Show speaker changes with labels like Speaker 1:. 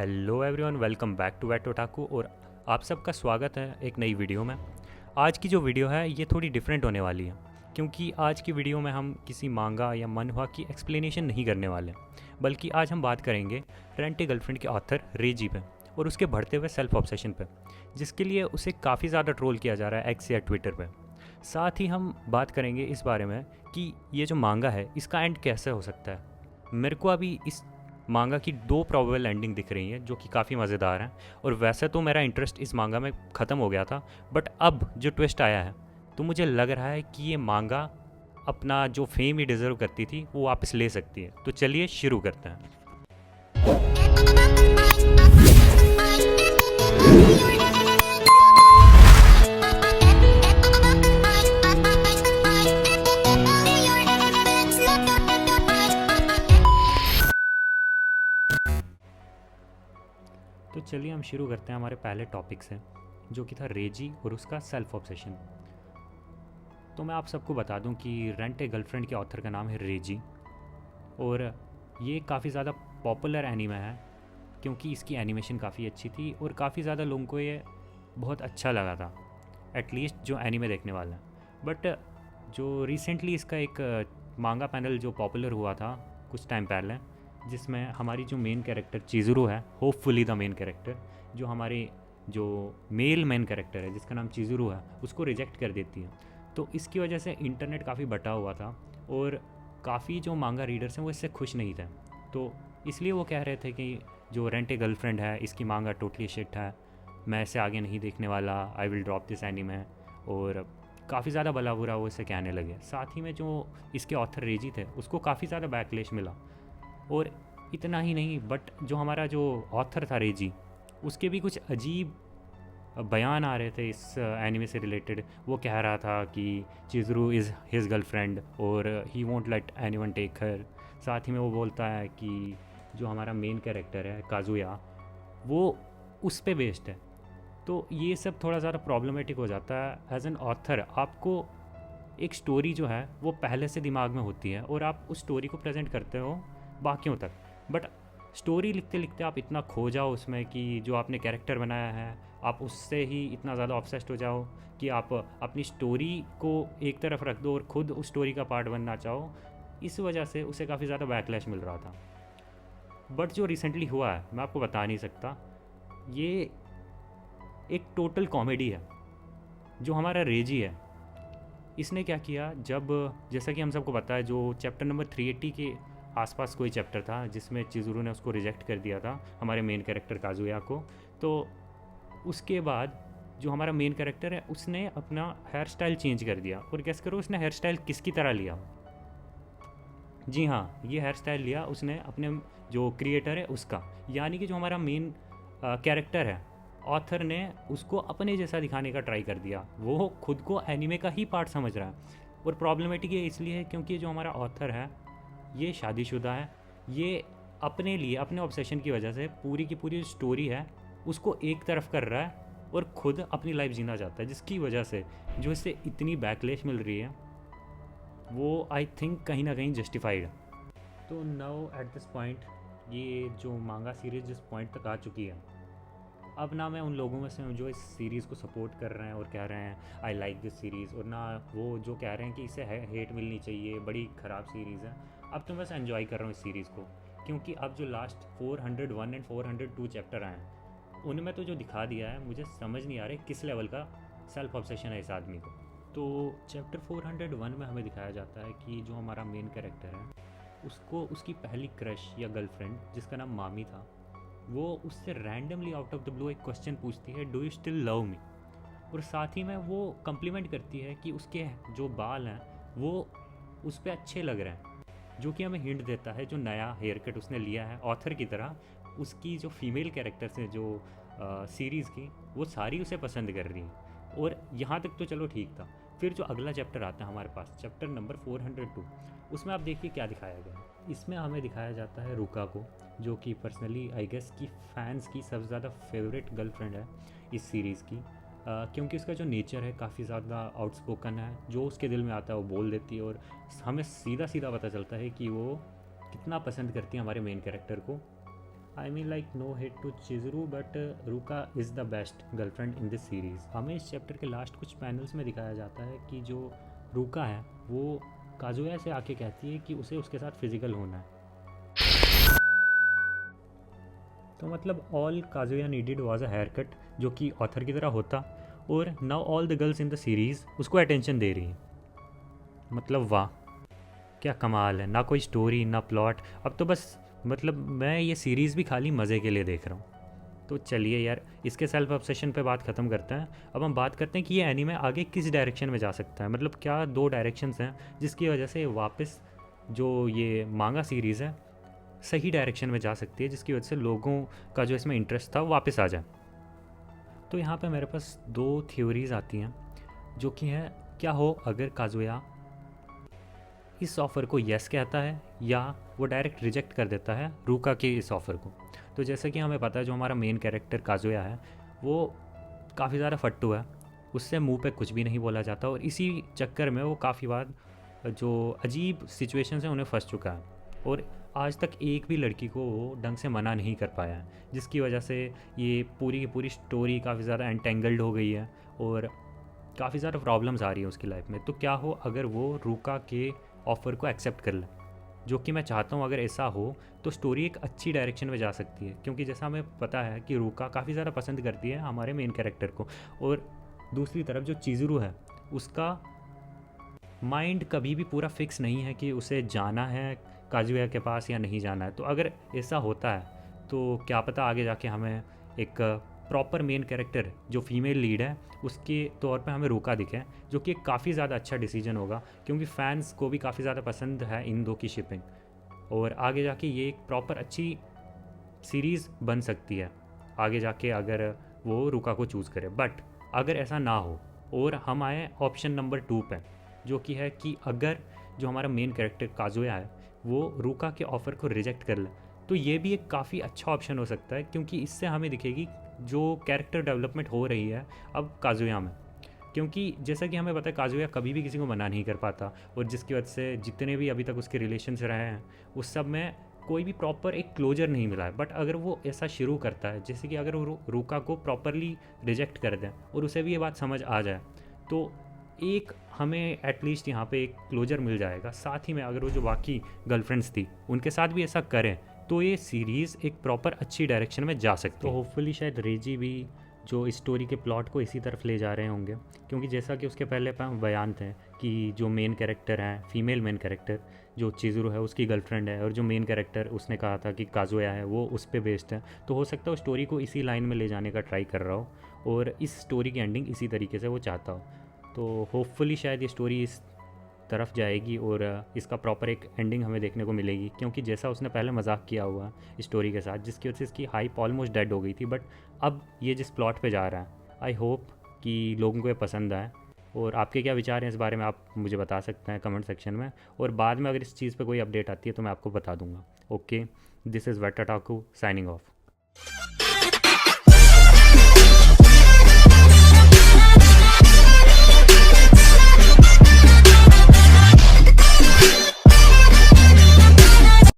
Speaker 1: Hello everyone, welcome back to wait otaku. और आप सबका स्वागत है एक नई वीडियो में। आज की जो वीडियो है ये थोड़ी डिफरेंट होने वाली है, क्योंकि आज की वीडियो में हम किसी मांगा या मनहवा की एक्सप्लेनेशन नहीं करने वाले, बल्कि आज हम बात करेंगे रेंट ए गर्लफ्रेंड के ऑथर रेजी पे और उसके बढ़ते हुए सेल्फ ऑब्सेशन पे, जिसके लिए उसे काफ़ी ज़्यादा ट्रोल किया जा रहा है एक्स या ट्विटर पे। साथ ही हम बात करेंगे इस बारे में कि ये जो मांगा है इसका एंड कैसे हो सकता है। मेरे को अभी इस मांगा की दो प्रोबेबल एंडिंग दिख रही हैं जो कि काफ़ी मज़ेदार हैं। और वैसे तो मेरा इंटरेस्ट इस मांगा में ख़त्म हो गया था, बट अब जो ट्विस्ट आया है तो मुझे लग रहा है कि ये मांगा अपना जो फेम ही डिज़र्व करती थी वो वापस ले सकती है। तो चलिए शुरू करते हैं। तो चलिए हम शुरू करते हैं हमारे पहले टॉपिक से, जो कि था रेजी और उसका सेल्फ ऑब्सेशन। तो मैं आप सबको बता दूं कि रेंट ए गर्लफ्रेंड के ऑथर का नाम है रेजी, और ये काफ़ी ज़्यादा पॉपुलर एनीमे है क्योंकि इसकी एनिमेशन काफ़ी अच्छी थी और काफ़ी ज़्यादा लोगों को ये बहुत अच्छा लगा था, एटलीस्ट जो एनीमे देखने वाले हैं। बट जो रिसेंटली इसका एक मांगा पैनल जो पॉपुलर हुआ था कुछ टाइम पहले, जिसमें हमारी जो मेन कैरेक्टर चिज़ुरू है, होपफुली द मेन कैरेक्टर, जो हमारे जो मेल मेन कैरेक्टर है जिसका नाम चिज़ुरू है, उसको रिजेक्ट कर देती है। तो इसकी वजह से इंटरनेट काफ़ी बटा हुआ था और काफ़ी जो मांगा रीडर्स हैं वो इससे खुश नहीं थे। तो इसलिए वो कह रहे थे कि जो रेंट ए गर्लफ्रेंड है इसकी मांगा टोटली शिट है, मैं इसे आगे नहीं देखने वाला, I will drop this anime. और काफ़ी ज़्यादा भला बुरा वो इसे कहने लगे। साथ ही में जो इसके ऑथर रेजी थे उसको काफ़ी ज़्यादा बैकलेश मिला। और इतना ही नहीं, बट जो हमारा जो ऑथर था रेजी, उसके भी कुछ अजीब बयान आ रहे थे इस एनिमे से रिलेटेड। वो कह रहा था कि चिज़ुरू इज़ हिज गर्लफ्रेंड और he won't let anyone take her. साथ ही में वो बोलता है कि जो हमारा मेन कैरेक्टर है काजुया, वो उस पे बेस्ड है। तो ये सब थोड़ा ज़्यादा प्रॉब्लमेटिक हो जाता है। एज एन ऑथर आपको एक स्टोरी जो है वो पहले से दिमाग में होती है और आप उस स्टोरी को प्रेजेंट करते हो बाकियों तक, बट स्टोरी लिखते लिखते आप इतना खो जाओ उसमें कि जो आपने कैरेक्टर बनाया है आप उससे ही इतना ज़्यादा ऑब्सेस्ड हो जाओ कि आप अपनी स्टोरी को एक तरफ रख दो और ख़ुद उस स्टोरी का पार्ट बनना चाहो। इस वजह से उसे काफ़ी ज़्यादा बैकलैश मिल रहा था। बट जो रिसेंटली हुआ है मैं आपको बता नहीं सकता, ये एक टोटल कॉमेडी है। जो हमारा रेजी है इसने क्या किया, जब जैसा कि हम सबको पता है जो चैप्टर नंबर 380 के आसपास कोई चैप्टर था जिसमें चिज़ुरू ने उसको रिजेक्ट कर दिया था हमारे मेन कैरेक्टर काजुया को। तो उसके बाद जो हमारा मेन कैरेक्टर है उसने अपना हेयर स्टाइल चेंज कर दिया, और गेस करो उसने हेयर स्टाइल किसकी तरह लिया। जी हाँ, ये हेयर स्टाइल लिया उसने अपने जो क्रिएटर है उसका, यानी कि जो हमारा मेन कैरेक्टर है ऑथर ने उसको अपने जैसा दिखाने का ट्राई कर दिया। वो खुद को एनिमे का ही पार्ट समझ रहा है। और प्रॉब्लमेटिक ये इसलिए है क्योंकि जो हमारा ऑथर है ये शादीशुदा है। ये अपने लिए अपने ऑब्सेशन की वजह से पूरी की पूरी स्टोरी है उसको एक तरफ कर रहा है और ख़ुद अपनी लाइफ जीना चाहता है, जिसकी वजह से जो इससे इतनी बैकलेश मिल रही है वो आई थिंक कहीं ना कहीं जस्टिफाइड है। तो नाउ एट दिस पॉइंट ये जो मांगा सीरीज़ जिस पॉइंट तक आ चुकी है, अब ना मैं उन लोगों में से हूँ जो इस सीरीज़ को सपोर्ट कर रहे हैं और कह रहे हैं आई लाइक दिस सीरीज़, और ना वो जो कह रहे हैं कि इसे हेट मिलनी चाहिए, बड़ी ख़राब सीरीज़ है। अब तो मैं बस एंजॉय कर रहा हूँ इस सीरीज़ को, क्योंकि अब जो लास्ट 401 एंड 402 चैप्टर आए हैं उनमें तो जो दिखा दिया है मुझे समझ नहीं आ रहा किस लेवल का सेल्फ ऑब्सेशन है इस आदमी को। तो चैप्टर 401 में हमें दिखाया जाता है कि जो हमारा मेन कैरेक्टर है उसको उसकी पहली क्रश या गर्लफ्रेंड जिसका नाम मामी था, वो उससे randomly out of the blue एक क्वेश्चन पूछती है, do you still love me. और साथ ही में वो कम्प्लीमेंट करती है कि उसके जो बाल हैं वो उस पर अच्छे लग रहे हैं, जो कि हमें हिंट देता है जो नया हेयर कट उसने लिया है ऑथर की तरह, उसकी जो फीमेल कैरेक्टर्स हैं जो सीरीज़ की वो सारी उसे पसंद कर रही हैं। और यहाँ तक तो चलो ठीक था। फिर जो अगला चैप्टर आता है हमारे पास, चैप्टर नंबर 402, उसमें आप देखिए क्या दिखाया गया है। इसमें हमें दिखाया जाता है रुका को, जो कि पर्सनली आई गेस की फैंस की सबसे ज़्यादा फेवरेट गर्लफ्रेंड है इस सीरीज़ की, क्योंकि उसका जो नेचर है काफ़ी ज़्यादा आउटस्पोकन है, जो उसके दिल में आता है वो बोल देती है और हमें सीधा सीधा पता चलता है कि वो कितना पसंद करती है हमारे मेन कैरेक्टर को। I mean like no hate to Chizuru but Ruka is the best girlfriend in this series. हमें इस चैप्टर के लास्ट कुछ पैनल्स में दिखाया जाता है कि जो रुका है वो काजुया से आके कहती है कि उसे उसके साथ फिज़िकल होना है। तो मतलब all Kazuya needed was a haircut, जो कि ऑथर की तरह होता, और now all the girls in the series उसको अटेंशन दे रही हैं। मतलब वाह, क्या कमाल है। ना कोई स्टोरी ना प्लॉट, अब तो बस मतलब मैं ये सीरीज़ भी खाली मज़े के लिए देख रहा हूँ। तो चलिए यार, इसके सेल्फ ऑब्सेशन पे बात ख़त्म करते हैं। अब हम बात करते हैं कि ये एनीमे आगे किस डायरेक्शन में जा सकता है। मतलब क्या दो डायरेक्शंस हैं जिसकी वजह से वापस जो ये मांगा सीरीज़ है सही डायरेक्शन में जा सकती है, जिसकी वजह से लोगों का जो इसमें इंटरेस्ट था वो वापस आ जाए। तो यहाँ पे मेरे पास दो थ्योरीज आती हैं, जो कि है क्या हो अगर काजुया इस ऑफ़र को यस कहता है या वो डायरेक्ट रिजेक्ट कर देता है रूका के इस ऑफ़र को। तो जैसे कि हमें पता है जो हमारा मेन कैरेक्टर काजुया है वो काफ़ी ज़्यादा फट्टू है, उससे मुंह पे कुछ भी नहीं बोला जाता, और इसी चक्कर में वो काफ़ी बार जो अजीब सिचुएशंस हैं उन्हें फंस चुका है, और आज तक एक भी लड़की को वो ढंग से मना नहीं कर पाया है, जिसकी वजह से ये पूरी की पूरी स्टोरी काफ़ी ज़्यादा एंटेंगल्ड हो गई है और काफ़ी ज़्यादा प्रॉब्लम्स आ रही हैं उसकी लाइफ में। तो क्या हो अगर वो रूका के ऑफ़र को एक्सेप्ट कर ले, जो कि मैं चाहता हूँ। अगर ऐसा हो तो स्टोरी एक अच्छी डायरेक्शन में जा सकती है, क्योंकि जैसा हमें पता है कि रूका काफ़ी ज़्यादा पसंद करती है हमारे मेन कैरेक्टर को, और दूसरी तरफ जो चिज़ुरू है उसका माइंड कभी भी पूरा फिक्स नहीं है कि उसे जाना है काजुया के पास या नहीं जाना है। तो अगर ऐसा होता है तो क्या पता आगे जाके हमें एक प्रॉपर मेन कैरेक्टर जो फीमेल लीड है उसके तौर पे हमें रूका दिखे, जो कि काफ़ी ज़्यादा अच्छा डिसीजन होगा, क्योंकि फैंस को भी काफ़ी ज़्यादा पसंद है इन दो की शिपिंग, और आगे जाके ये एक प्रॉपर अच्छी सीरीज़ बन सकती है आगे जाके अगर वो रूका को चूज़ करे। बट अगर ऐसा ना हो और हम आए ऑप्शन नंबर 2 पे, जो कि है कि अगर जो हमारा मेन कैरेक्टर काजुया है वो रूका के ऑफ़र को रिजेक्ट कर ले, तो ये भी एक काफ़ी अच्छा ऑप्शन हो सकता है, क्योंकि इससे हमें दिखेगी जो कैरेक्टर डेवलपमेंट हो रही है अब काजुया में। क्योंकि जैसा कि हमें पता है काजुया कभी भी किसी को मना नहीं कर पाता, और जिसकी वजह से जितने भी अभी तक उसके रिलेशंस रहे हैं उस सब में कोई भी प्रॉपर एक क्लोजर नहीं मिला है। बट अगर वो ऐसा शुरू करता है, जैसे कि अगर वो रूका को प्रॉपरली रिजेक्ट कर दें और उसे भी ये बात समझ आ जाए, तो एक हमें एटलीस्ट यहाँ पे एक क्लोजर मिल जाएगा। साथ ही में अगर वो जो बाकी गर्लफ्रेंड्स थी उनके साथ भी ऐसा करें तो ये सीरीज़ एक प्रॉपर अच्छी डायरेक्शन में जा सकती है। तो होपफुली शायद रेजी भी जो इस स्टोरी के प्लॉट को इसी तरफ ले जा रहे होंगे, क्योंकि जैसा कि उसके पहले बयान थे कि जो मेन कैरेक्टर है फीमेल मेन कैरेक्टर जो चिज़ुरू है उसकी गर्लफ्रेंड है, और जो मेन कैरेक्टर उसने कहा था कि काजुया है वो उस पर बेस्ड है। तो हो सकता है वो स्टोरी को इसी लाइन में ले जाने का ट्राई कर रहा हो और इस स्टोरी की एंडिंग इसी तरीके से वो चाहता हो। तो होपफुली शायद ये स्टोरी इस तरफ जाएगी और इसका प्रॉपर एक एंडिंग हमें देखने को मिलेगी, क्योंकि जैसा उसने पहले मजाक किया हुआ स्टोरी के साथ जिसकी वजह से इसकी हाइप ऑलमोस्ट डेड हो गई थी, बट अब ये जिस प्लॉट पे जा रहा है आई होप कि लोगों को ये पसंद आए। और आपके क्या विचार हैं इस बारे में आप मुझे बता सकते हैं कमेंट सेक्शन में, और बाद में अगर इस चीज़ पे कोई अपडेट आती है तो मैं आपको बता दूंगा। Okay, this is Wetataku signing of.